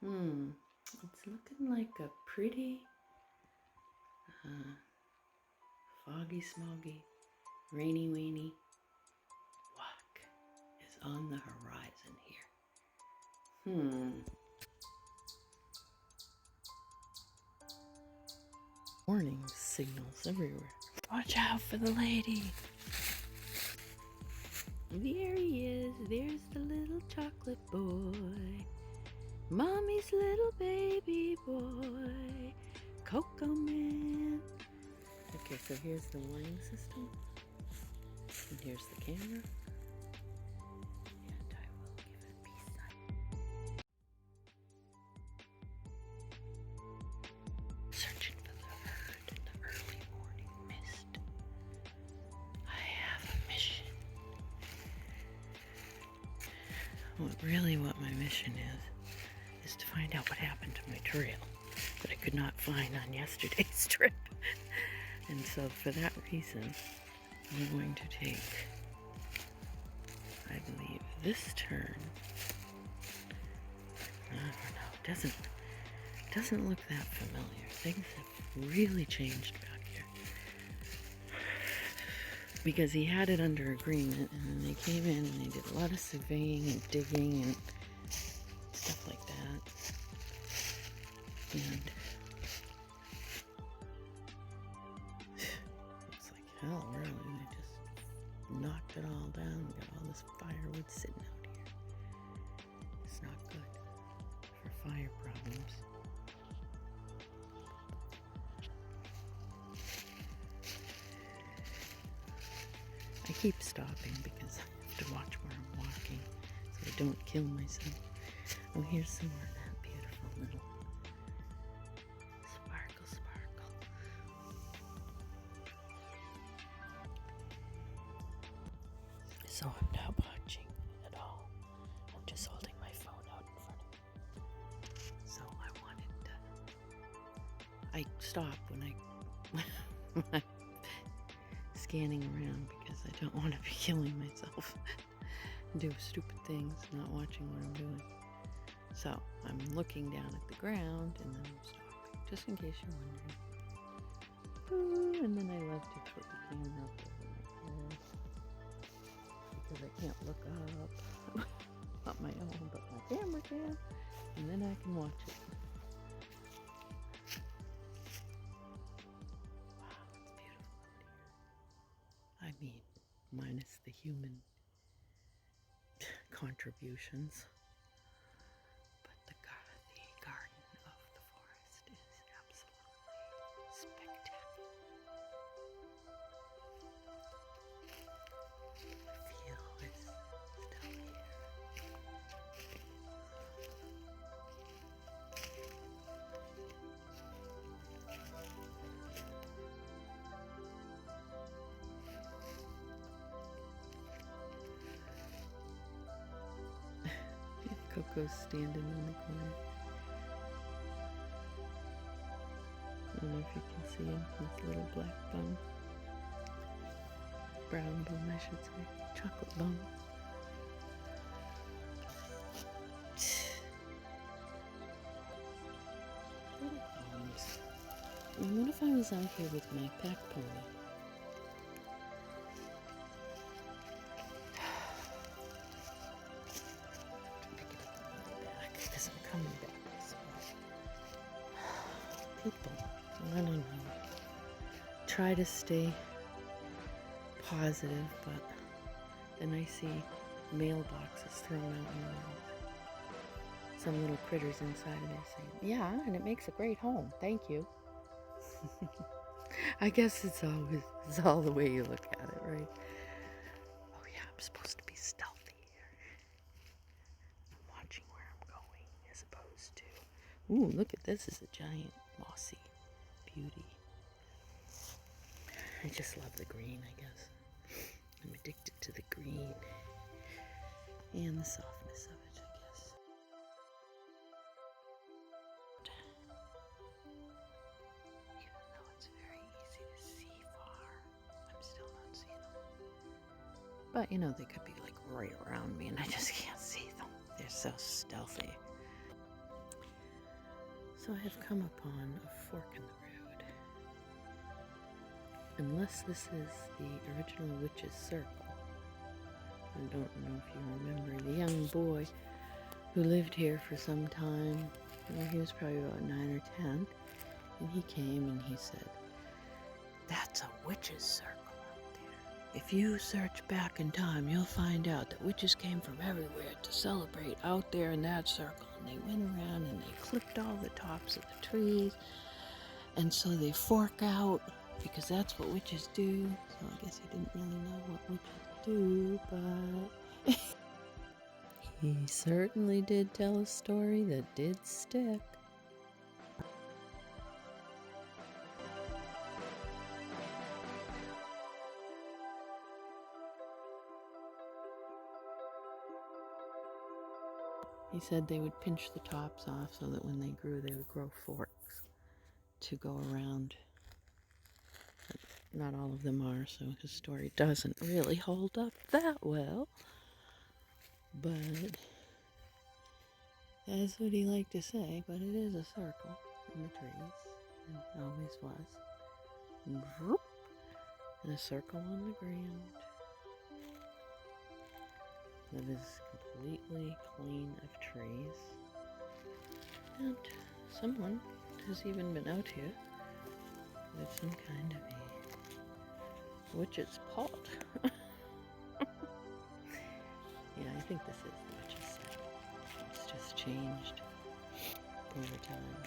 It's looking like a pretty foggy, smoggy, rainy, wainy walk is on the horizon here. Warning signals everywhere. Watch out for the lady. There he is. There's the little chocolate boy. Mommy's little baby boy. Cocoa Man. Okay, so here's the warning system. And here's the camera. And I will give it peace sign. Searching for the herd in the early morning mist. I have a mission. What my mission is to find out what happened to my trail that I could not find on yesterday's trip. And so for that reason, I'm going to take, I believe, this turn. I don't know, doesn't look that familiar. Things have really changed back here. Because he had it under agreement, and then they came in and they did a lot of surveying and digging and stuff like that. And looks like hell, really. They just knocked it all down and got all this firewood sitting out here. It's not good for fire problems. I keep stopping because I have to watch where I'm walking so I don't kill myself. Oh, here's some more of that beautiful little sparkle. So I'm not watching at all. I'm just holding my phone out in front of me. So I stopped when I'm scanning around because I don't want to be killing myself. Do stupid things, not watching what I'm doing. So I'm looking down at the ground and then I'm stopping, just in case you're wondering. Ooh, and then I love to put the camera up over my head because I can't look up. Not my own, but my camera can, and then I can watch it. Wow, it's beautiful out here. I mean, minus the human contributions. But the garden of the forest is absolutely spectacular. The feel is still here. Coco's standing in the corner. I don't know if you can see him. His little black bum. Brown bum, I should say. Chocolate bum. And what if I was out here with my pack pony? Because I'm coming back. So. People, I don't know. Try to stay positive, but then I see mailboxes thrown out in the world. Some little critters inside and they're saying, yeah, and it makes a great home. Thank you. I guess it's all the way you look at it, right? Oh yeah, I'm supposed to be stealthy here. I'm watching where I'm going as opposed to... Ooh, look at this. It's a giant mossy beauty. I just love the green, I guess. I'm addicted to the green and the softness of it, I guess. Even though it's very easy to see far, I'm still not seeing them. But, you know, they could be like right around me and I just can't see them. They're so stealthy. So I have come upon a fork in the road. Unless this is the original witch's circle. I don't know if you remember the young boy who lived here for some time. Well, he was probably about 9 or 10. And he came and he said, "That's a witch's circle out there. If you search back in time, you'll find out that witches came from everywhere to celebrate out there in that circle." And they went around and they clipped all the tops of the trees. And so they fork out, because that's what witches do. So I guess he didn't really know what witches do, but he certainly did tell a story that did stick. He said they would pinch the tops off so that when they grew, they would grow forks to go around. But not all of them are, so his story doesn't really hold up that well. But that's what he liked to say. But it is a circle in the trees, and it always was. And a circle on the ground that is completely clean of trees. And someone has even been out here with some kind of a witch's pot. Yeah, I think this is the witch's circle. It's just changed over time.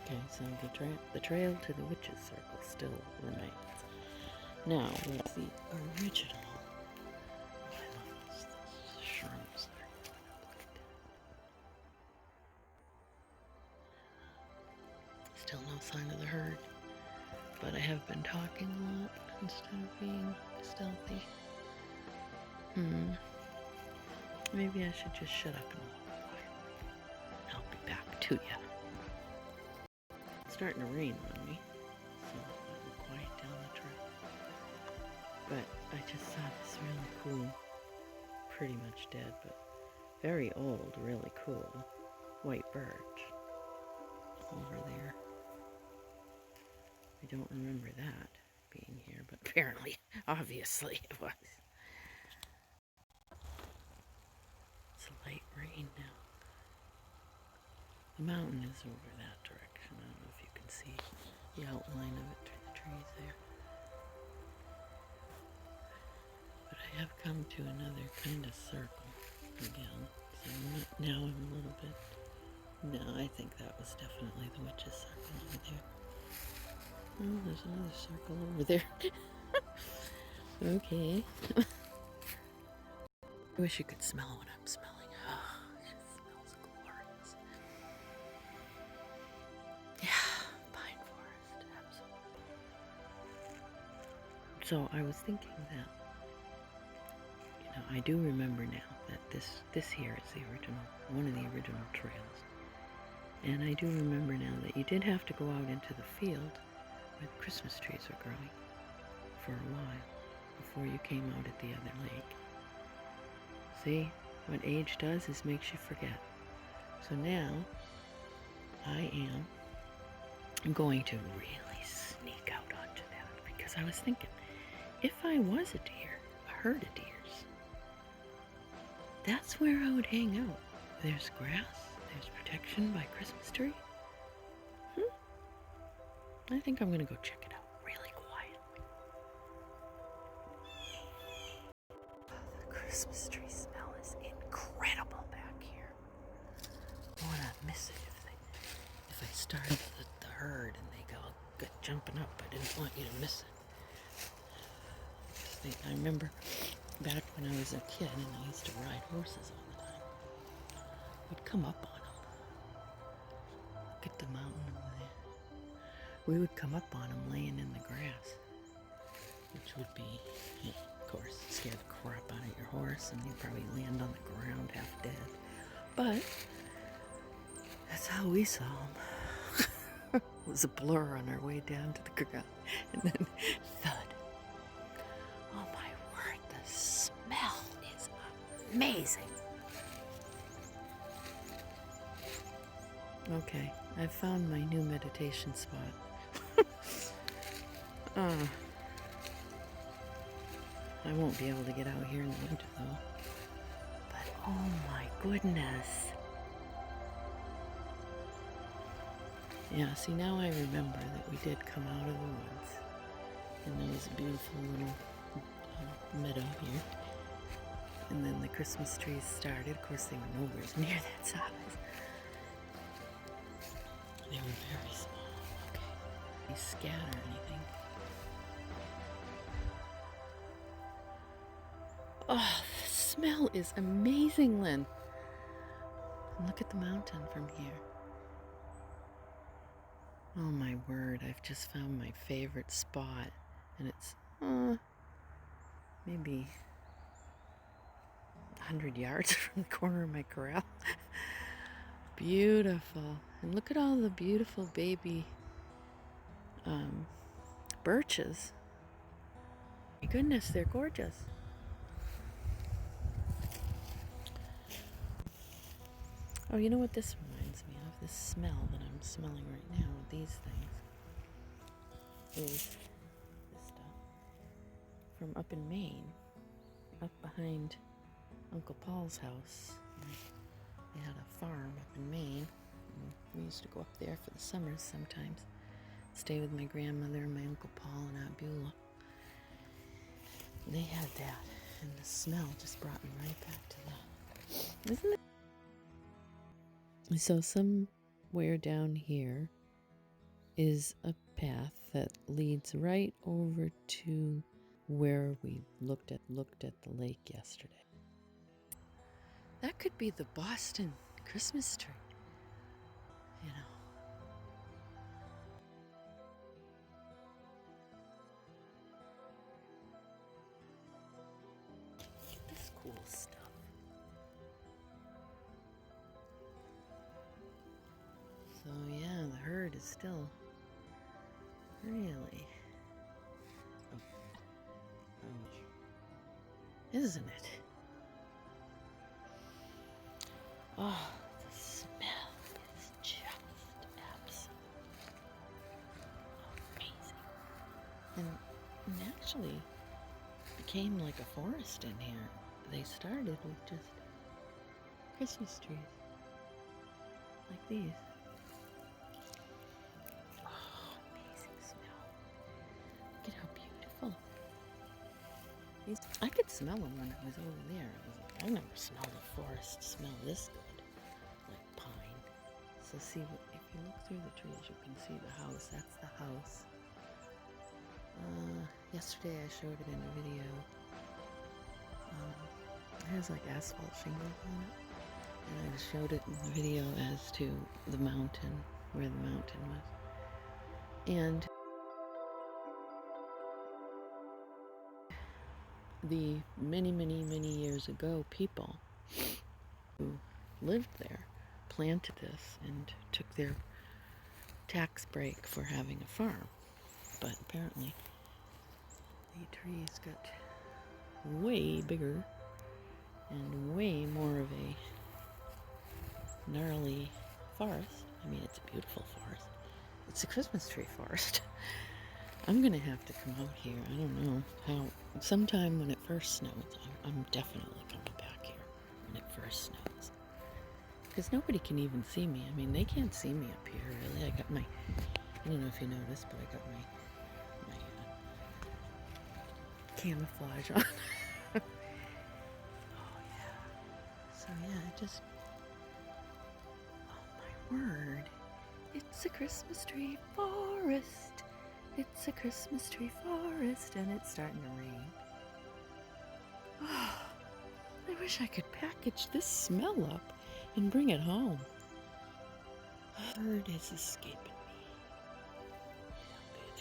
Okay, so the trail to the witch's circle still remains. Now, what's the original? Oh, I love those shrooms. Still no sign of the herd, but I have been talking a lot instead of being stealthy. Maybe I should just shut up and walk quietly. I'll be back to you. It's starting to rain on me, so I'll quiet down the trail. But I just saw this really cool, pretty much dead, but very old, really cool white birch over there. I don't remember that being here, but apparently, obviously it was. It's a light rain now. The mountain is over that direction. I don't know if you can see the outline of it through the trees there. But I have come to another kind of circle again. So now I'm a little bit... No, I think that was definitely the witch's circle over there. Oh, there's another circle over there. Okay. I wish you could smell what I'm smelling. Oh, it just smells glorious. Yeah, pine forest, absolutely. So I was thinking that, I do remember now that this here is the original, one of the original trails. And I do remember now that you did have to go out into the field where the Christmas trees were growing for a while before you came out at the other lake. See, what age does is makes you forget. So now I am going to really sneak out onto that, because I was thinking, if I was a deer, a herd of deers, that's where I would hang out. There's grass, there's protection by Christmas tree. I think I'm gonna go check it out really quietly. The Christmas tree smell is incredible back here. I wanna miss it if I started the herd and they all got jumping up. I didn't want you to miss it. I remember back when I was a kid and I used to ride horses all the time. We'd come up on them. Look at the mountain over there. We would come up on them laying in the grass, which would be, of course, scare the crap out of your horse, and you'd probably land on the ground half dead. But that's how we saw them. It was a blur on our way down to the ground, and then thud. Oh my word, the smell is amazing. Okay, I've found my new meditation spot. I won't be able to get out here in the winter though. But oh my goodness. Yeah, see, now I remember that we did come out of the woods. And there was a beautiful little meadow here. And then the Christmas trees started. Of course, they were nowhere near that size. They were very small. Okay. They scatter anything. Oh, the smell is amazing, Lynn. And look at the mountain from here. Oh my word, I've just found my favorite spot. And it's maybe 100 yards from the corner of my corral. Beautiful. And look at all the beautiful baby birches. My goodness, they're gorgeous. Oh, you know what this reminds me of? This smell that I'm smelling right now, these things, is this stuff from up in Maine, up behind Uncle Paul's house. They had a farm up in Maine. And we used to go up there for the summers sometimes. Stay with my grandmother and my Uncle Paul and Aunt Beulah. They had that, and the smell just brought me right back to that. Isn't it? So somewhere down here is a path that leads right over to where we looked at the lake yesterday. That could be the Boston Christmas tree, you know. This cool stuff. So yeah, the herd is still really, isn't it? Oh, the smell is just absolutely amazing. And actually became like a forest in here. They started with just Christmas trees, like these. Oh, amazing smell. Look at how beautiful. I could smell them when I was over there. I never smelled a forest smell this good, like pine. So see, if you look through the trees, you can see the house. That's the house. Yesterday I showed it in a video. It has like asphalt shingles on it. And I showed it in the video as to the mountain, where the mountain was. And the many years ago people who lived there planted this and took their tax break for having a farm. But apparently the trees got way bigger and way more of a gnarly forest. I mean, it's a beautiful forest. It's a Christmas tree forest. I'm gonna have to come out here. I don't know how. Sometime when it first snows, I'm definitely coming back here when it first snows. Because nobody can even see me. I mean, they can't see me up here, really. I got my, I don't know if you noticed, but I got my camouflage on. Oh, yeah. So, yeah, I just, oh, my word. It's a Christmas tree forest. It's a Christmas tree forest, and it's starting to rain. Oh, I wish I could package this smell up and bring it home. A bird is escaping me.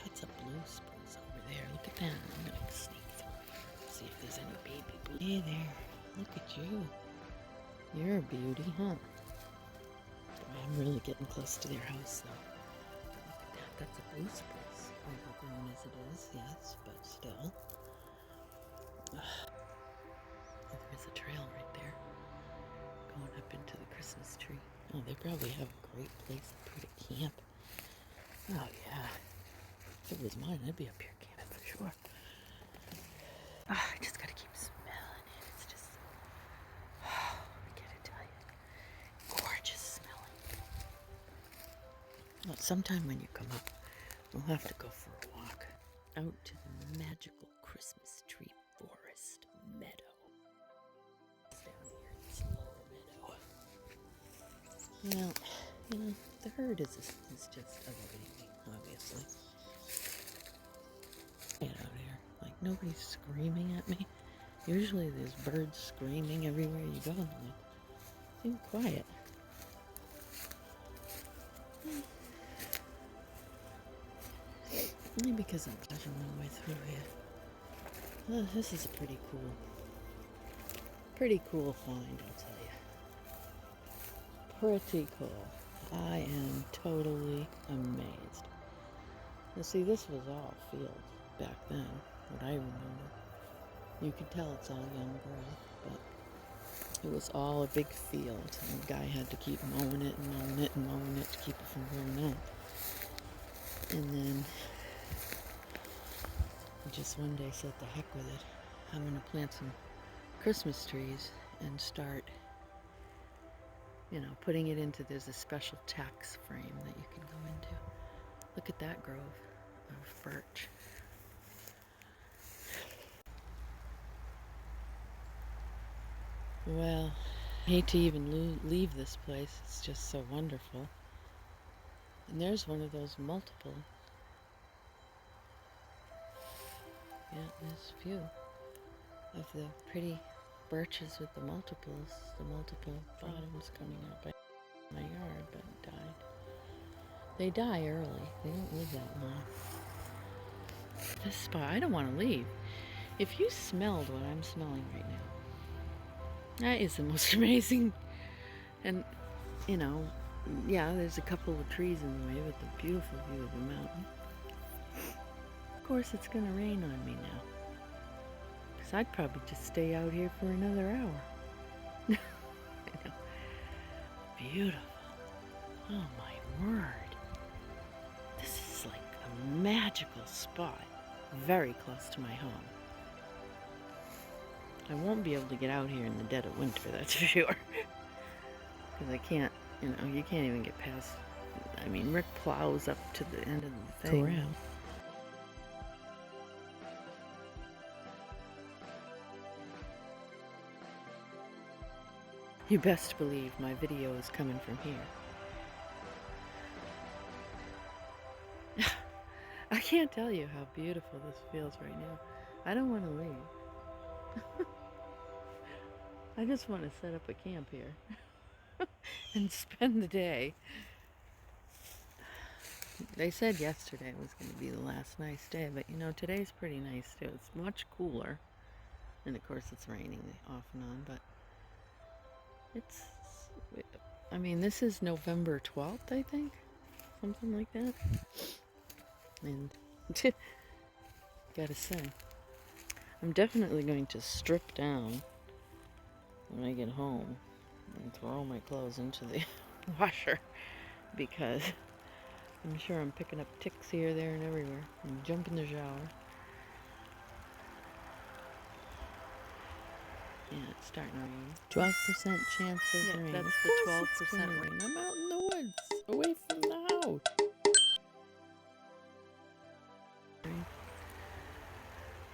That's a blue spruce over there. Look at that. I'm gonna sneak through. See if there's any baby blue. Hey there. Look at you. You're a beauty, huh? Boy, I'm really getting close to their house, though. Look at that. That's a blue spruce. Overgrown as it is, yes, but still. There's a trail right there going up into the Christmas tree. Oh, they probably have a great place to put a camp. Oh, yeah. If it was mine, I'd be up here camping for sure. I just gotta keep smelling it. It's just, I gotta tell you, gorgeous smelling. Well, sometime when you come up, we'll have to go for a walk out to the magical Christmas tree forest meadow. It's down here in this lower meadow. Well, you know, the herd is just avoiding me, obviously. Get out here. Like, nobody's screaming at me. Usually there's birds screaming everywhere you go. And they seem quiet. Only because I'm pushing my way through here. Oh, this is a pretty cool find, I'll tell you. Pretty cool. I am totally amazed. Now see, this was all field back then, what I remember. You can tell it's all young growth, but it was all a big field, and the guy had to keep mowing it and mowing it and mowing it to keep it from growing up. And then he just one day said, the heck with it. I'm going to plant some Christmas trees and start, you know, putting it into, there's a special tax frame that you can go into. Look at that grove of birch. Well, I hate to even leave this place. It's just so wonderful. And there's one of those multiple. Yeah, there's a few of the pretty birches with the multiple bottoms coming up by my yard, but it died. They die early. They don't live that long. This spot, I don't want to leave. If you smelled what I'm smelling right now, that is the most amazing. And, you know, yeah, there's a couple of trees in the way with the beautiful view of the mountain. Of course, it's going to rain on me now. Because I'd probably just stay out here for another hour. I know. Beautiful. Oh, my word. This is like a magical spot. Very close to my home. I won't be able to get out here in the dead of winter, that's for sure. Because I can't, you know, you can't even get past. I mean, Rick plows up to the end of the thing. Corral. You best believe my video is coming from here. I can't tell you how beautiful this feels right now. I don't want to leave. I just want to set up a camp here and spend the day. They said yesterday was going to be the last nice day, but you know, today's pretty nice too. It's much cooler. And of course it's raining off and on, but it's, I mean, this is November 12th, I think. Something like that. And gotta say, I'm definitely going to strip down when I get home and throw all my clothes into the washer, because I'm sure I'm picking up ticks here, there, and everywhere. And jump in the shower. Yeah, it's starting to rain. 12% chance of rain. That's the 12% rain. I'm out in the woods, away from the house.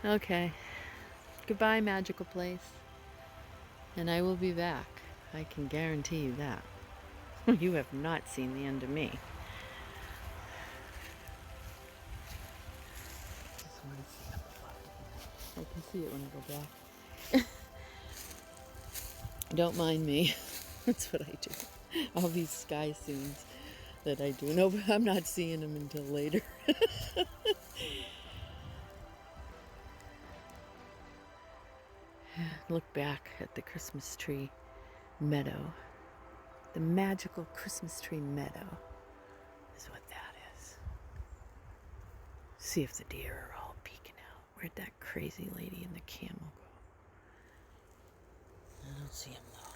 Okay. Goodbye, magical place. And I will be back. I can guarantee you that. You have not seen the end of me. Just want to see up above. I can see it when I go back. Don't mind me. That's what I do. All these sky scenes that I do. No, but I'm not seeing them until later. Look back at the Christmas tree meadow. The magical Christmas tree meadow is what that is. See if the deer are all peeking out. Where'd that crazy lady and the camel go? I don't see him though.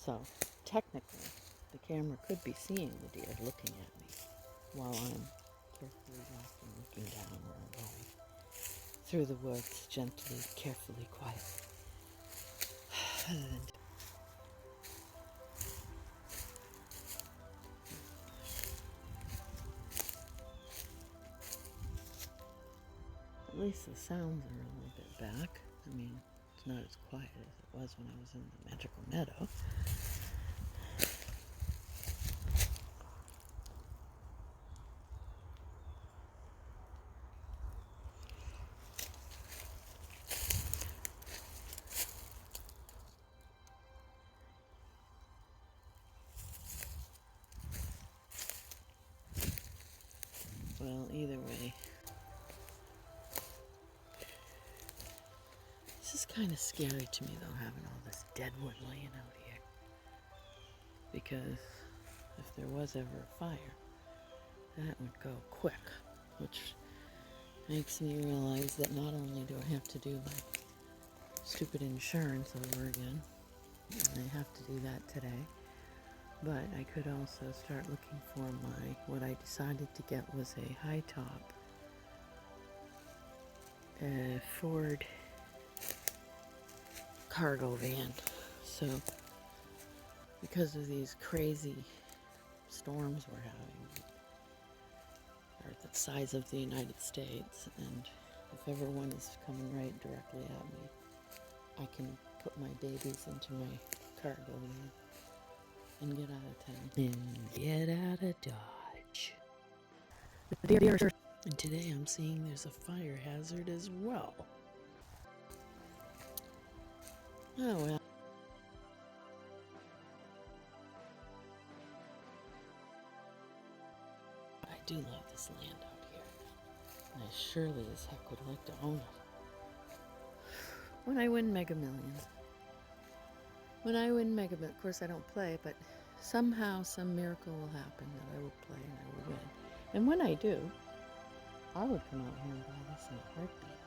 So technically, the camera could be seeing the deer looking at me while I'm carefully walking, looking down where I'm going. Through the woods, gently, carefully, quietly. At least the sounds are a little bit back. I mean, it's not as quiet as it was when I was in the magical meadow. Well, either way, this is kind of scary to me, though, having all this dead wood laying out here. Because if there was ever a fire, that would go quick, which makes me realize that not only do I have to do my stupid insurance over again, and I have to do that today, but I could also start looking for what I decided to get was a high top Ford cargo van. So because of these crazy storms we're having, are the size of the United States, and if ever one is coming right directly at me, I can put my babies into my cargo van and get out of town. And get out of Dodge. And today I'm seeing there's a fire hazard as well. Oh well. I do love this land out here. And I surely as heck would like to own it. When I win Mega Millions. Of course I don't play, but somehow some miracle will happen that I will play and I will win. And when I do, I would come out here and buy this in a heartbeat.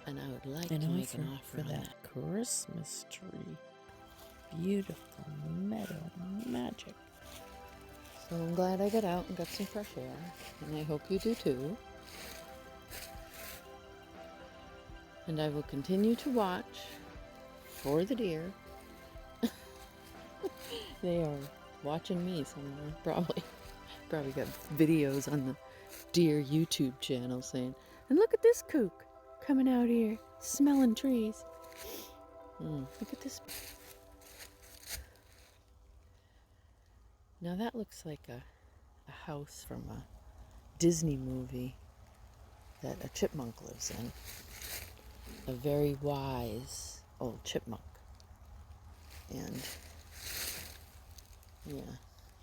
And I would like to make an offer for that Christmas tree. Beautiful meadow magic. So I'm glad I got out and got some fresh air, and I hope you do too. And I will continue to watch for the deer. They are watching me somewhere, probably got videos on the deer YouTube channel saying, and look at this kook coming out here smelling trees. Look at this. Now that looks like a house from a Disney movie that a chipmunk lives in. A very wise old chipmunk. And yeah,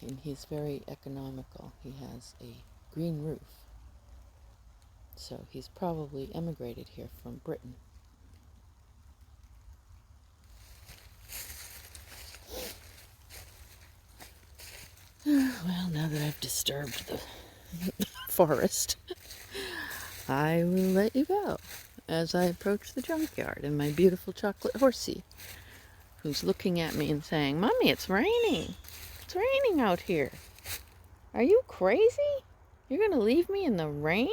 and he's very economical. He has a green roof. So he's probably emigrated here from Britain. Well, now that I've disturbed the forest, I will let you go as I approach the junkyard and my beautiful chocolate horsey, who's looking at me and saying, Mommy, it's raining. It's raining out here. Are you crazy? You're going to leave me in the rain?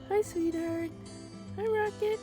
Hi, sweetheart. Hi, Rocket.